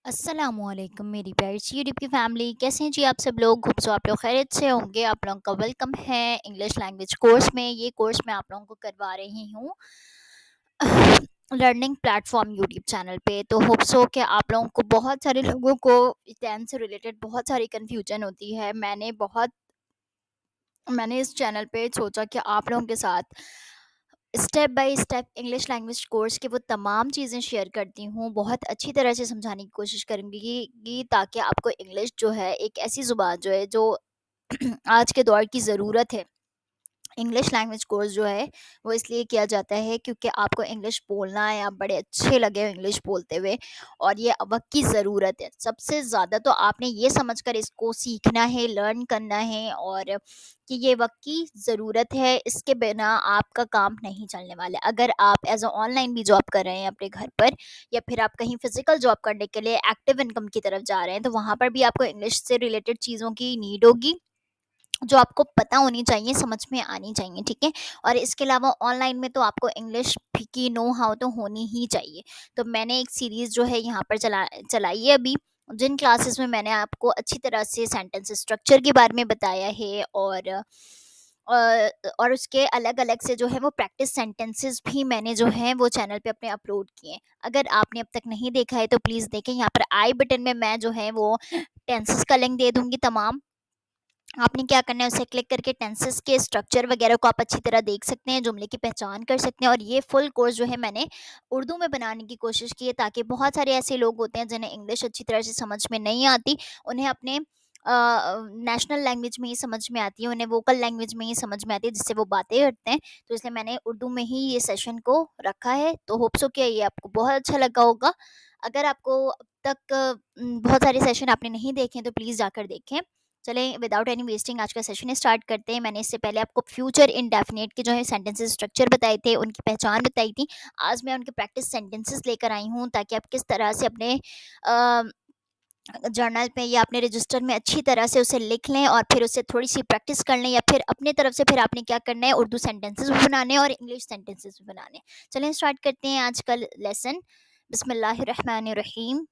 अस्सलामुअलैकुम मेरी प्यारी सी यूट्यूब की फैमिली, कैसे हैं जी आप सब लोग। होप सो आप लोग खैरियत से होंगे। आप लोगों का वेलकम है इंग्लिश लैंग्वेज कोर्स में। ये कोर्स मैं आप लोगों को करवा रही हूँ लर्निंग प्लेटफॉर्म यूट्यूब चैनल पे। तो होप सो कि आप लोगों को, बहुत सारे लोगों को टेंथ से रिलेटेड बहुत सारी कन्फ्यूजन होती है। मैंने इस चैनल पे सोचा कि आप लोगों के साथ step by step English language course के वो तमाम चीज़ें शेयर करती हूँ। बहुत अच्छी तरह से समझाने की कोशिश करूँगी ताकि आपको इंग्लिश जो है, एक ऐसी ज़ुबान जो है जो आज के दौर की ज़रूरत है। इंग्लिश लैंग्वेज कोर्स जो है वो इसलिए किया जाता है क्योंकि आपको इंग्लिश बोलना है, आप बड़े अच्छे लगे हो इंग्लिश बोलते हुए, और ये वक्त की ज़रूरत है। सबसे ज़्यादा तो आपने ये समझकर इसको सीखना है, लर्न करना है, और कि ये वक्त की ज़रूरत है। इसके बिना आपका काम नहीं चलने वाला। अगर आप एज अ ऑनलाइन भी जॉब कर रहे हैं अपने घर पर, या फिर आप कहीं फिजिकल जॉब करने के लिए एक्टिव इनकम की तरफ जा रहे हैं, तो वहाँ पर भी आपको इंग्लिश से रिलेटेड चीज़ों की नीड होगी जो आपको पता होनी चाहिए, समझ में आनी चाहिए, ठीक है। और इसके अलावा ऑनलाइन में तो आपको इंग्लिश की नो हाउ तो होनी ही चाहिए। तो मैंने एक सीरीज़ जो है यहाँ पर चलाई है अभी, जिन क्लासेस में मैंने आपको अच्छी तरह से सेंटेंस स्ट्रक्चर के बारे में बताया है, और उसके अलग अलग से जो है वो प्रैक्टिस सेंटेंसेस भी मैंने जो है वो चैनल पे अपने अपलोड किए हैं। अगर आपने अब तक नहीं देखा है तो प्लीज़ देखें। यहाँ पर आई बटन में मैं जो है वो टेंसेस का लिंक दे दूंगी तमाम। आपने क्या करना है, उसे क्लिक करके टेंसेस के स्ट्रक्चर वगैरह को आप अच्छी तरह देख सकते हैं, जुमले की पहचान कर सकते हैं। और ये फुल कोर्स जो है मैंने उर्दू में बनाने की कोशिश की है, ताकि बहुत सारे ऐसे लोग होते हैं जिन्हें इंग्लिश अच्छी तरह से समझ में नहीं आती, उन्हें अपने नेशनल लैंग्वेज में ही समझ में आती है, उन्हें वोकल लैंग्वेज में ही समझ में आती है, जिससे वो बातें करते हैं। तो इसलिए मैंने उर्दू में ही ये सेशन को रखा है। तो होप सो कि ये आपको बहुत अच्छा लगा होगा। अगर आपको अब तक बहुत सारे सेशन आपने नहीं देखे हैं तो प्लीज़ जाकर देखें। चलें, विदाउट एनी वेस्टिंग आज का सेशन स्टार्ट करते हैं। मैंने इससे पहले आपको फ्यूचर इंडेफिनिट के जो है सेंटेंसेस स्ट्रक्चर बताए थे, उनकी पहचान बताई थी। आज मैं उनके प्रैक्टिस सेंटेंसेस लेकर आई हूँ, ताकि आप किस तरह से अपने जर्नल पे या अपने रजिस्टर में अच्छी तरह से उसे लिख लें, और फिर उससे थोड़ी सी प्रैक्टिस कर लें, या फिर अपने तरफ से फिर आपने क्या करना है, उर्दू सेंटेंसेस भी बनाने हैं और इंग्लिश सेंटेंसेस भी बनाने हैं। चलें स्टार्ट करते हैं आज का लेसन। बिस्मिल्लाहिर्रहमानिर्रहीम।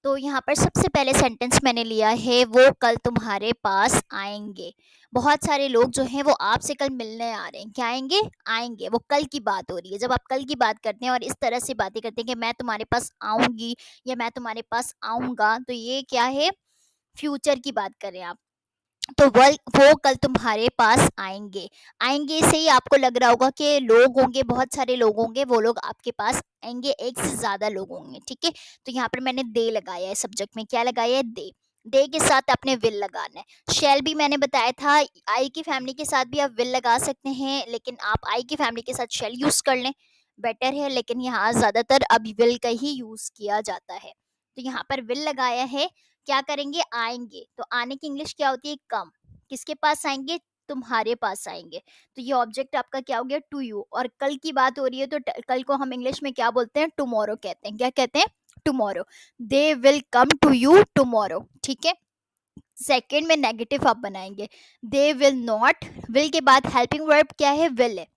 तो यहाँ पर सबसे पहले सेंटेंस मैंने लिया है, वो कल तुम्हारे पास आएंगे। बहुत सारे लोग जो हैं वो आपसे कल मिलने आ रहे हैं। क्या आएंगे? आएंगे। वो कल की बात हो रही है। जब आप कल की बात करते हैं और इस तरह से बातें करते हैं कि मैं तुम्हारे पास आऊंगी या मैं तुम्हारे पास आऊंगा, तो ये क्या है? फ्यूचर की बात कर रहे हैं आप। तो वो कल तुम्हारे पास आएंगे। आएंगे से ही आपको लग रहा होगा कि लोग होंगे, बहुत सारे लोग होंगे, वो लोग आपके पास आएंगे, एक से ज्यादा लोग होंगे, ठीक है। तो यहाँ पर मैंने दे लगाया है, सब्जेक्ट में क्या लगाया है? दे। दे के साथ आपने विल लगाना है। शेल भी मैंने बताया था, आई की फैमिली के साथ भी आप विल लगा सकते हैं, लेकिन आप आई की फैमिली के साथ शेल यूज कर लें, बेटर है। लेकिन यहाँ ज्यादातर अब विल का ही यूज किया जाता है। तो यहाँ पर विल लगाया है। क्या करेंगे? आएंगे। तो आने की इंग्लिश क्या होती है? कम। किसके पास आएंगे? तुम्हारे पास आएंगे। तो ये ऑब्जेक्ट आपका क्या हो गया? To you. और कल की बात हो रही है तो कल को हम इंग्लिश में क्या बोलते हैं? टुमारो कहते हैं। क्या कहते हैं? Tomorrow. They will come to you tomorrow, ठीक है। सेकेंड में नेगेटिव आप बनाएंगे, दे विल नॉट। विल के बाद हेल्पिंग वर्ब क्या है? विल है।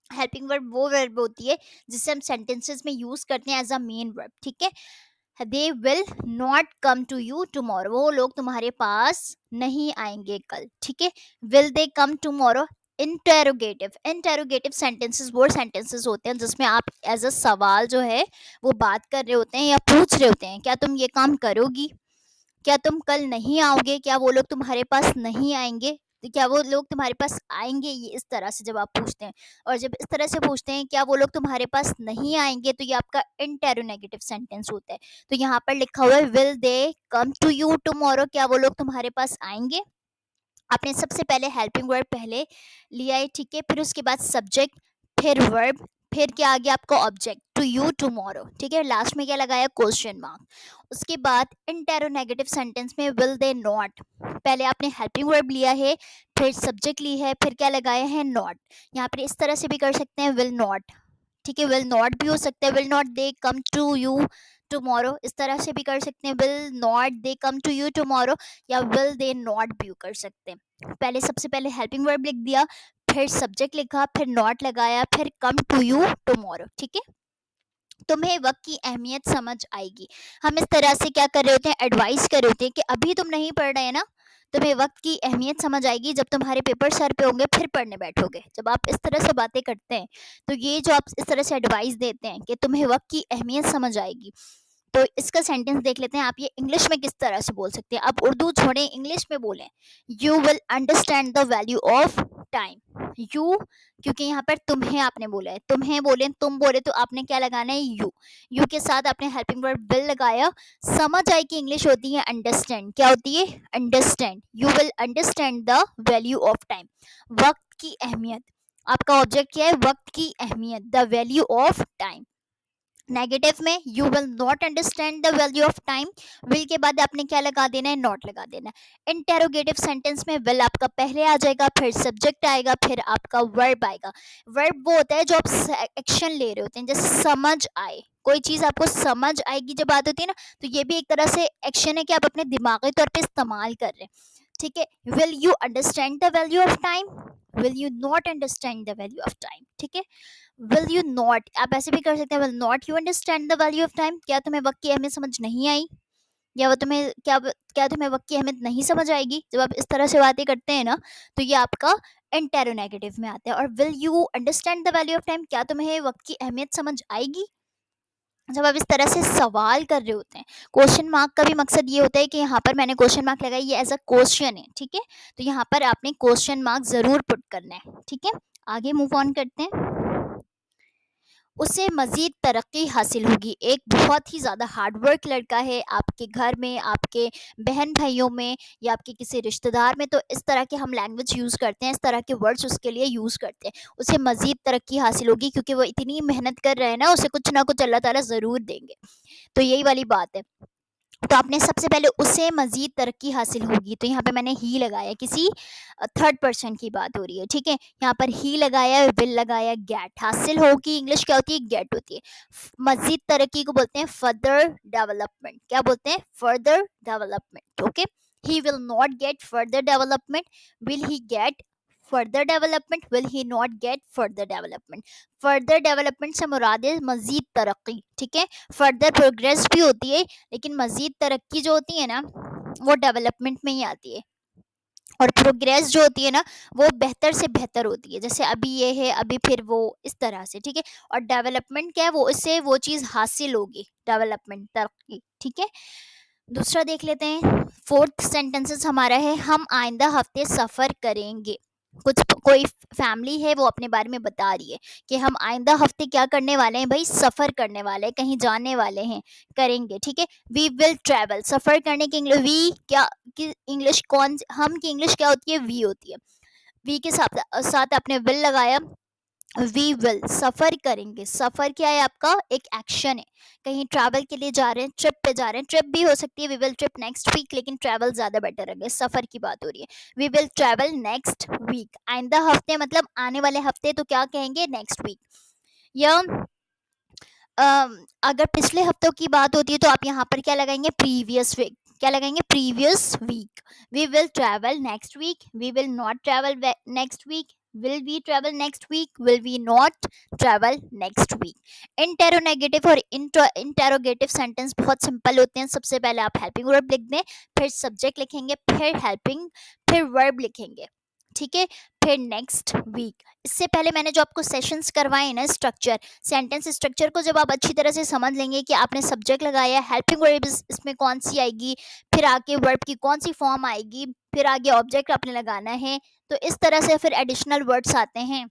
हेल्पिंग वर्ब वो वर्ब होती है जिसे हम सेंटेंसेस में यूज करते हैं एज अ मेन वर्ब, ठीक है। They will not come to you tomorrow. वो लोग तुम्हारे पास नहीं आएंगे कल, ठीक है। Will they come tomorrow. Interrogative. Interrogative sentences वो सेंटेंसेस होते हैं जिसमें आप एज अ सवाल जो है वो बात कर रहे होते हैं या पूछ रहे होते हैं। क्या तुम ये काम करोगी? क्या तुम कल नहीं आओगे? क्या वो लोग तुम्हारे पास नहीं आएंगे? तो क्या वो लोग तुम्हारे पास आएंगे? ये इस तरह से जब आप पूछते हैं, और जब इस तरह से पूछते हैं क्या वो लोग तुम्हारे पास नहीं आएंगे, तो ये आपका इंटेरोनेगेटिव सेंटेंस होता है। तो यहाँ पर लिखा हुआ है will they come to you tomorrow. क्या वो लोग तुम्हारे पास आएंगे? आपने सबसे पहले हेल्पिंग वर्ब पहले लिया है, ठीक है। फिर उसके बाद सब्जेक्ट, फिर वर्ब, फिर क्या आ गया आपको? ऑब्जेक्ट, टू यू टुमारो, ठीक है। लास्ट में क्या लगाया? Question mark. उसके बाद इंटेरोनेगेटिव सेंटेंस में विल दे नॉट। पहले आपने हेल्पिंग वर्ब लिया है, फिर सब्जेक्ट ली है, फिर क्या लगाया है? नॉट। यहाँ पर इस तरह से भी कर सकते हैं, विल नॉट, ठीक है। विल नॉट भी हो सकता है, will not they come to you tomorrow, इस तरह से भी कर सकते हैं, will not they come to you tomorrow, या विल दे नॉट भी कर सकते हैं। पहले सबसे पहले हेल्पिंग वर्ब लिख दिया, फिर सब्जेक्ट लिखा, फिर नॉट लगाया, फिर कम टू यू टुमारो, ठीक है। तुम्हें वक्त की अहमियत समझ आएगी। हम इस तरह से क्या कर रहे होते हैं, एडवाइस कर रहे होते हैं कि अभी तुम नहीं पढ़ रहे हैं ना, तुम्हें वक्त की अहमियत समझ आएगी जब तुम्हारे पेपर सर पे होंगे फिर पढ़ने बैठोगे। जब आप इस तरह से बातें करते हैं तो ये जो आप इस तरह से एडवाइस देते हैं कि तुम्हें वक्त की अहमियत समझ आएगी, तो इसका सेंटेंस देख लेते हैं। आप ये इंग्लिश में किस तरह से बोल सकते हैं, आप उर्दू छोड़ें, इंग्लिश में बोलें। You will understand the value of time. You, क्योंकि यहाँ पर तुम्हें आपने बोला है, तुम्हें बोले, तुम बोले तो आपने क्या लगाना है, यू। यू के साथ आपने हेल्पिंग वर्ब विल लगाया। समझ आई की इंग्लिश होती है अंडरस्टैंड। क्या होती है, understand. You will understand the value of time, वक्त की अहमियत। आपका ऑब्जेक्ट क्या है, वक्त की अहमियत, the value of time. Negative में you will not understand the value of time, will के बाद आपने क्या लगा देना है, नॉट लगा देना है। इंटेरोगेटिव सेंटेंस में विल आपका पहले आ जाएगा, फिर सब्जेक्ट आएगा, फिर आपका वर्ब आएगा। वर्ब वो होता है जो आप एक्शन ले रहे होते हैं, जैसे समझ आए, कोई चीज आपको समझ आएगी जब बात होती है ना, तो ये भी एक तरह से एक्शन है कि आप अपने दिमागी तौर पे इस्तेमाल कर रहे हैं। ठीक है, will you understand the value of time, will you not understand the value of time. ठीक है, विल यू नॉट आप ऐसे भी कर सकते हैं, will not you understand the value of time, क्या तुम्हें वक्त की अहमियत समझ नहीं आई, या वो तुम्हें क्या तुम्हें वक्त की अहमियत नहीं समझ आएगी। जब आप इस तरह से बातें करते हैं ना, तो ये आपका इंटेरोनेगेटिव में आता है। और will you understand the value of time, क्या तुम्हें वक्त की अहमियत समझ आएगी, जब आप इस तरह से सवाल कर रहे होते हैं। क्वेश्चन मार्क का भी मकसद ये होता है कि यहाँ पर मैंने क्वेश्चन मार्क लगाई, ये एज अ क्वेश्चन है। ठीक है, तो यहाँ पर आपने क्वेश्चन मार्क जरूर पुट करना है। ठीक है, आगे मूव ऑन करते हैं। उसे मज़ीद तरक्की हासिल होगी। एक बहुत ही ज़्यादा हार्डवर्क लड़का है, आपके घर में, आपके बहन भाइयों में, या आपके किसी रिश्तेदार में, तो इस तरह के हम लैंग्वेज यूज़ करते हैं, इस तरह के वर्ड्स उसके लिए यूज़ करते हैं। उसे मज़ीद तरक्की हासिल होगी, क्योंकि वो इतनी मेहनत कर रहे हैं ना, उसे कुछ ना कुछ अल्लाह ताला ज़रूर देंगे। तो यही वाली बात है। तो आपने सबसे पहले उसे मज़ीद तरक्की हासिल होगी, तो यहाँ पे मैंने ही लगाया, किसी थर्ड पर्सन की बात हो रही है। ठीक है, यहाँ पर ही लगाया, विल लगाया, गेट। हासिल होगी इंग्लिश क्या होती है, गेट होती है। मज़ीद तरक्की को बोलते हैं फर्दर डेवलपमेंट। क्या बोलते हैं, further development. Okay, he will not get further development, will he get further development, will he not get further development. Further development से मुराद है मज़ीद तरक्की। ठीक है, फर्दर प्रोग्रेस भी होती है, लेकिन मज़ीद तरक्की जो होती है ना, वो डेवलपमेंट में ही आती है। और प्रोग्रेस जो होती है ना, वो बेहतर से बेहतर होती है, जैसे अभी ये है, अभी फिर वो, इस तरह से। ठीक है, और डेवलपमेंट क्या है, वो इससे वो चीज़ हासिल होगी, डेवलपमेंट, तरक्की। ठीक है, दूसरा देख लेते हैं। फोर्थ सेंटेंसेस हमारा है, हम आइंदा हफ्ते सफ़र करेंगे। कोई फैमिली है, वो अपने बारे में बता रही है कि हम आइंदा हफ्ते क्या करने वाले हैं, भाई सफ़र करने वाले हैं, कहीं जाने वाले हैं, करेंगे। ठीक है, वी विल ट्रैवल, सफ़र करने की इंग्लिश वी, क्या की इंग्लिश, कौन हम की इंग्लिश क्या होती है, वी होती है। वी के साथ साथ आपने विल लगाया, वी विल, सफ़र करेंगे। सफ़र क्या है, आपका एक एक्शन है, कहीं ट्रैवल के लिए जा रहे हैं, ट्रिप पे जा रहे हैं। ट्रिप भी हो सकती है, we will trip next week, लेकिन ट्रैवल ज़्यादा बेटर है, सफ़र की बात हो रही है। We will travel next week, आइंदा हफ्ते मतलब आने वाले हफ्ते, तो क्या कहेंगे, नेक्स्ट वीक। या अगर पिछले हफ्तों की बात होती है, तो आप यहाँ पर क्या लगाएंगे, प्रीवियस वीक। क्या लगाएंगे, previous week. We will travel next week, we will not travel next week, will we travel next week, will we not travel next week. Interronegative और इंटेरोगेटिव सेंटेंस बहुत सिंपल होते हैं। सबसे पहले आप हेल्पिंग वर्ब लिख दें, फिर सब्जेक्ट लिखेंगे, फिर हेल्पिंग, फिर वर्ब लिखेंगे। ठीक है, फिर नेक्स्ट वीक। इससे पहले मैंने जो आपको सेशंस करवाए ना, स्ट्रक्चर, सेंटेंस स्ट्रक्चर को जब आप अच्छी तरह से समझ लेंगे कि आपने सब्जेक्ट लगाया, हेल्पिंग वर्ब इसमें कौन सी आएगी, फिर आगे वर्ब की कौन सी फॉर्म आएगी, फिर आगे ऑब्जेक्ट आपने लगाना है, तो इस तरह से फिर एडिशनल वर्ड्स आते हैं।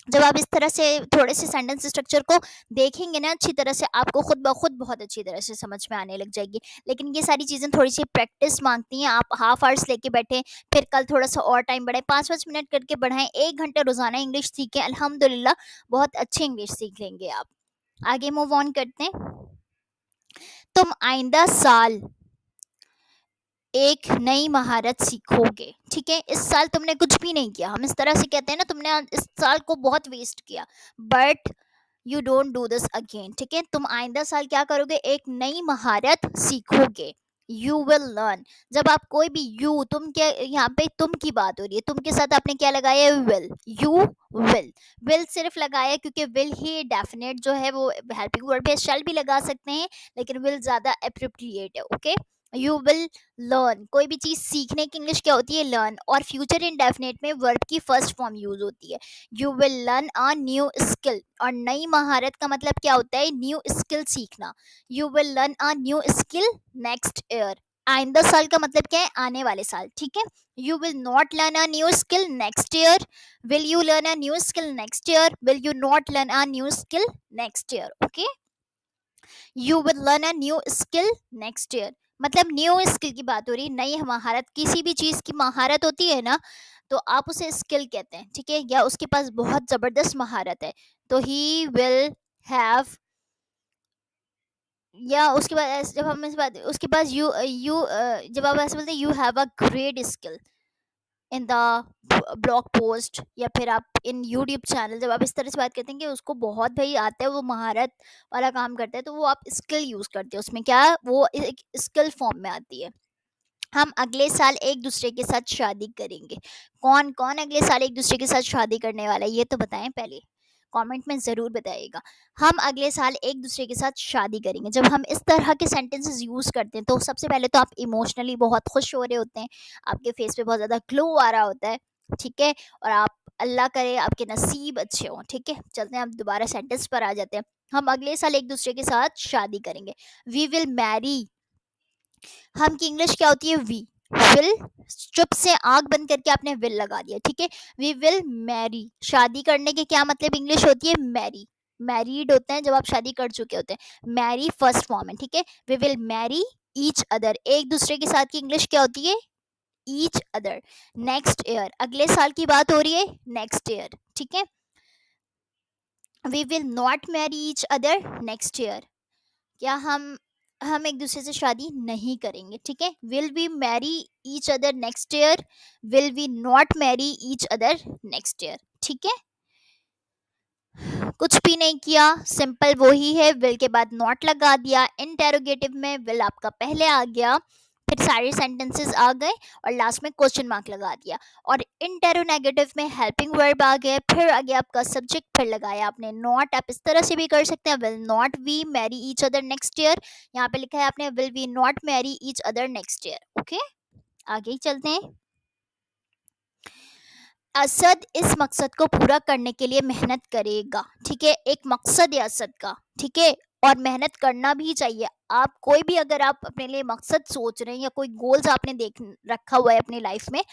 जब आप इस तरह से थोड़े से सेंटेंस स्ट्रक्चर को देखेंगे ना अच्छी तरह से, आपको खुद ब खुद बहुत अच्छी तरह से समझ में आने लग जाएगी। लेकिन ये सारी चीज़ें थोड़ी सी प्रैक्टिस मांगती हैं। आप हाफ आवर्स लेके बैठे, फिर कल थोड़ा सा और टाइम बढ़ाएं, 5-5 मिनट करके बढ़ाएं, 1 घंटा रोजाना इंग्लिश सीखें, अल्हम्दुलिल्लाह बहुत अच्छी इंग्लिश सीख लेंगे आप। आगे मूव ऑन करते हैं। तुम आइंदा साल एक नई महारत सीखोगे। ठीक है, इस साल तुमने कुछ भी नहीं किया, हम इस तरह से कहते हैं ना, तुमने इस साल को बहुत वेस्ट किया, but you don't do this again. ठीक है, तुम आइंदा साल क्या करोगे, एक नई महारत सीखोगे। You will learn. जब आप कोई भी यू, तुम, क्या यहाँ पे तुम की बात हो रही है, तुम के साथ आपने क्या लगाया है, विल। यू विल सिर्फ लगाया क्योंकि विल ही डेफिनेट जो है वो हेल्पिंग वर्ब है, शैल भी लगा सकते हैं लेकिन विल ज्यादा अप्रोप्रिएट है। Okay, you will learn. कोई भी चीज सीखने की इंग्लिश क्या होती है, लर्न। और फ्यूचर इंडेफिनिट में वर्ब की फर्स्ट फॉर्म यूज होती है। You will learn a new skill. और नई महारत का मतलब क्या होता है, न्यू स्किल सीखना। You will learn a new skill next year. आइंदा साल का मतलब क्या है, आने वाले साल, ठीक है। You will not learn a new skill next year. Will you learn a new skill next year, will you not learn a new skill next year. Okay, you will learn a new skill next year, मतलब new skill की बात हो रही है, नई महारत। किसी भी चीज की महारत होती है ना, तो आप उसे स्किल कहते हैं, ठीक है। या उसके पास बहुत जबरदस्त महारत है, तो ही विल हैव। या उसके बाद जब हम इस बात, उसके पास यू जब आप ऐसे बोलते हैं you have a great skill in the blog post, या फिर आप इन यूट्यूब चैनल, जब आप इस तरह से बात करते हैं कि उसको बहुत भाई आता है, वो महारत वाला काम करता है, तो वो आप स्किल यूज करते हैं उसमें, क्या वो एक स्किल फॉर्म में आती है। हम अगले साल एक दूसरे के साथ शादी करेंगे। कौन कौन अगले साल एक दूसरे के साथ शादी करने वाला है, ये तो बताएं पहले, कमेंट में ज़रूर बताइएगा। हम अगले साल एक दूसरे के साथ शादी करेंगे। जब हम इस तरह के सेंटेंसेस यूज़ करते हैं, तो सबसे पहले तो आप इमोशनली बहुत खुश हो रहे होते हैं, आपके फेस पे बहुत ज़्यादा ग्लो आ रहा होता है, ठीक है। और आप, अल्लाह करे आपके नसीब अच्छे हों, ठीक है। चलते हैं, आप दोबारा सेंटेंस पर आ जाते हैं। हम अगले साल एक दूसरे के साथ शादी करेंगे। We will marry. हम की इंग्लिश क्या होती है, वी विल। चुप से आंख बंद करके आपने विल लगा दिया, ठीक है। वी विल मैरी, शादी करने के क्या मतलब इंग्लिश होती है, मैरी। मैरिड होते हैं जब आप शादी कर चुके होते हैं, मैरी फर्स्ट फॉर्म है, ठीक है। We will marry each other, एक दूसरे के साथ की इंग्लिश क्या होती है, ईच अदर। नेक्स्ट ईयर, अगले साल की बात हो रही है, नेक्स्ट ईयर, ठीक है। We will not marry each other next year, क्या हम एक दूसरे से शादी नहीं करेंगे, ठीक है। Will we marry each other next year, will we not marry each other next year, ठीक है। कुछ भी नहीं किया, सिंपल वो ही है, विल के बाद नॉट लगा दिया, इंटेरोगेटिव में विल आपका पहले आ गया, फिर सारे सेंटेंसेस आ गए और लास्ट में क्वेश्चन मार्क लगा दिया। और इंटेरोनेगेटिव में हेल्पिंग वर्ब आ गया, फिर आ गया आपका सब्जेक्ट, फिर लगाया आपने नॉट। आप इस तरह से भी कर सकते हैं, will not we marry each other next year, यहाँ पे लिखा है आपने will we not marry each other next year. Okay, आगे ही चलते हैं। असद इस मकसद को पूरा करने के लिए मेहनत करेगा, ठीक है। एक मकसद है असद का, ठीक है, और मेहनत करना भी चाहिए। आप कोई भी, अगर आप अपने लिए मकसद सोच रहे हैं या कोई गोल्स आपने देख रखा हुआ है अपनी लाइफ में,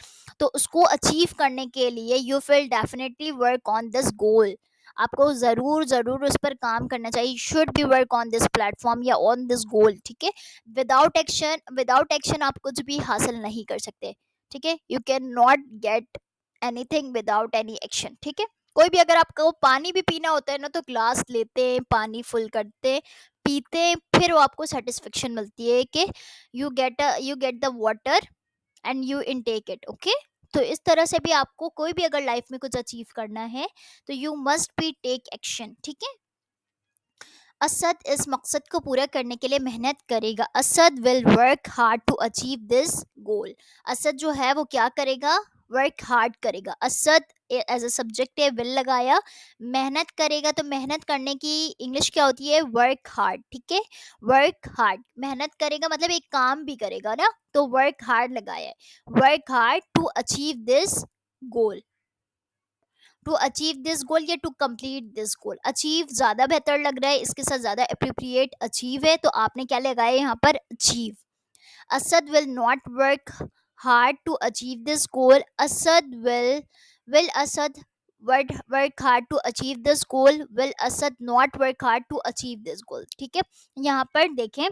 तो उसको अचीव करने के लिए you will definitely work on this goal. आपको ज़रूर ज़रूर उस पर काम करना चाहिए, should be work on this platform या ऑन दिस गोल, ठीक है। विदाउट एक्शन आप कुछ भी हासिल नहीं कर सकते, ठीक है। You can not get anything without any action, ठीक है। कोई भी, अगर आपको पानी भी पीना होता है ना, तो ग्लास लेते हैं, पानी फुल करते हैं, पीते हैं, फिर वो आपको सेटिस्फेक्शन मिलती है कि you get the water and you intake it. Okay, तो इस तरह से भी आपको कोई भी अगर लाइफ में कुछ अचीव करना है, तो you must be take action, ठीक है। असद इस मकसद को पूरा करने के लिए मेहनत करेगा। Asad will work hard to achieve this goal. Asad जो है वो क्या करेगा, वर्क हार्ड करेगा। असद एज अ सब्जेक्ट है, विल लगाया, मेहनत करेगा, तो मेहनत करने की इंग्लिश क्या होती है, वर्क हार्ड, ठीक है। वर्क हार्ड, मेहनत करेगा मतलब एक काम भी करेगा ना, तो वर्क हार्ड लगाया है। Work hard to achieve this goal. To achieve this goal या to complete this goal, achieve ज़्यादा बेहतर लग रहा है, इसके साथ ज़्यादा अप्रोप्रिएट अचीव है, तो आपने क्या लगाया यहाँ पर, achieve. Asad will not work hard to achieve this goal. Asad will Asad work hard to achieve this goal, will Asad not work hard to achieve this goal, ठीक है। यहाँ पर देखें,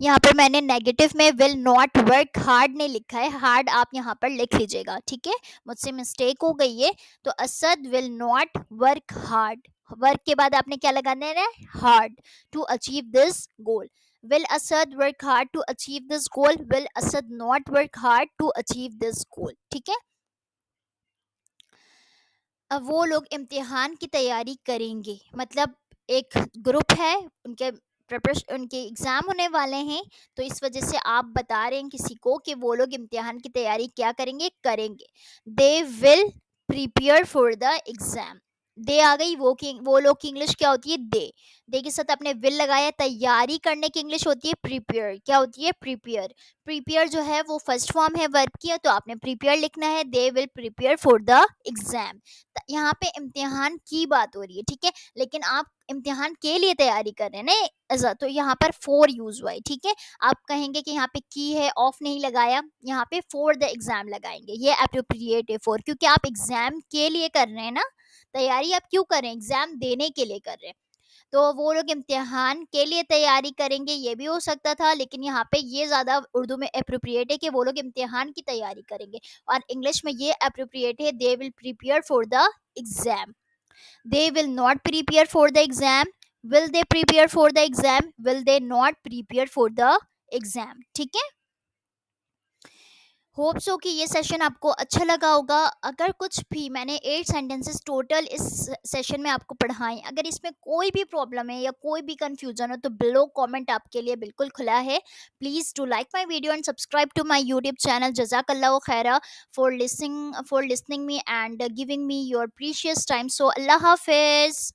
यहाँ पर मैंने नेगेटिव में विल नॉट वर्क हार्ड नहीं लिखा है, हार्ड आप यहाँ पर लिख लीजिएगा, ठीक है, मुझसे मिस्टेक हो गई है। तो Asad will not work hard, work के बाद आपने क्या लगाना है, hard, to achieve this goal. Will Asad work hard to achieve this goal, will Asad not work hard to achieve this goal, ठीक है। अब वो लोग इम्तिहान की तैयारी करेंगे, मतलब एक ग्रुप है, उनके प्रिपरेशन उनके एग्ज़ाम होने वाले हैं, तो इस वजह से आप बता रहे हैं किसी को कि वो लोग इम्तिहान की तैयारी क्या करेंगे? करेंगे। They will prepare for the exam. दे आ गई, वो लोग की इंग्लिश क्या होती है? दे के साथ आपने विल लगाया, तैयारी करने की इंग्लिश होती है प्रिपेयर। क्या होती है? प्रिपेयर। प्रिपेयर जो है वो फर्स्ट फॉर्म है वर्ब की, तो आपने प्रिपेयर लिखना है। They will prepare for the exam. यहाँ पे इम्तिहान की बात हो रही है, ठीक है? लेकिन आप इम्तिहान के लिए तैयारी कर रहे हैं ना, ऐसा तो यहाँ पर फॉर यूज हुआ है, ठीक है? आप कहेंगे कि यहाँ पे की है, ऑफ नहीं लगाया, यहाँ पे फॉर द एग्जाम लगाएंगे। ये अप्रोप्रिएट है फॉर, क्योंकि आप एग्जाम के लिए कर रहे हैं ना, तैयारी आप क्यों कर रहे हैं? एग्जाम देने के लिए कर रहे हैं। तो वो लोग इम्तिहान के लिए तैयारी करेंगे, ये भी हो सकता था, लेकिन यहाँ पे ये ज़्यादा उर्दू में अप्रोप्रिएट है कि वो लोग इम्तिहान की तैयारी करेंगे। और इंग्लिश में ये अप्रोप्रिएट है, they will prepare for the exam. They will not prepare for the exam. Will they prepare for the exam? Will they not prepare for the exam? ठीक है? होप सो कि ये सेशन आपको अच्छा लगा होगा। अगर कुछ भी मैंने 8 सेंटेंसेस टोटल इस सेशन में आपको पढ़ाएं, अगर इसमें कोई भी प्रॉब्लम है या कोई भी कंफ्यूजन हो तो बिलो कमेंट आपके लिए बिल्कुल खुला है। Please do like my video and subscribe to my YouTube channel. जज़ाकल्लाहु खैरा for listening me and giving me your precious time. So Allah हाफिज़।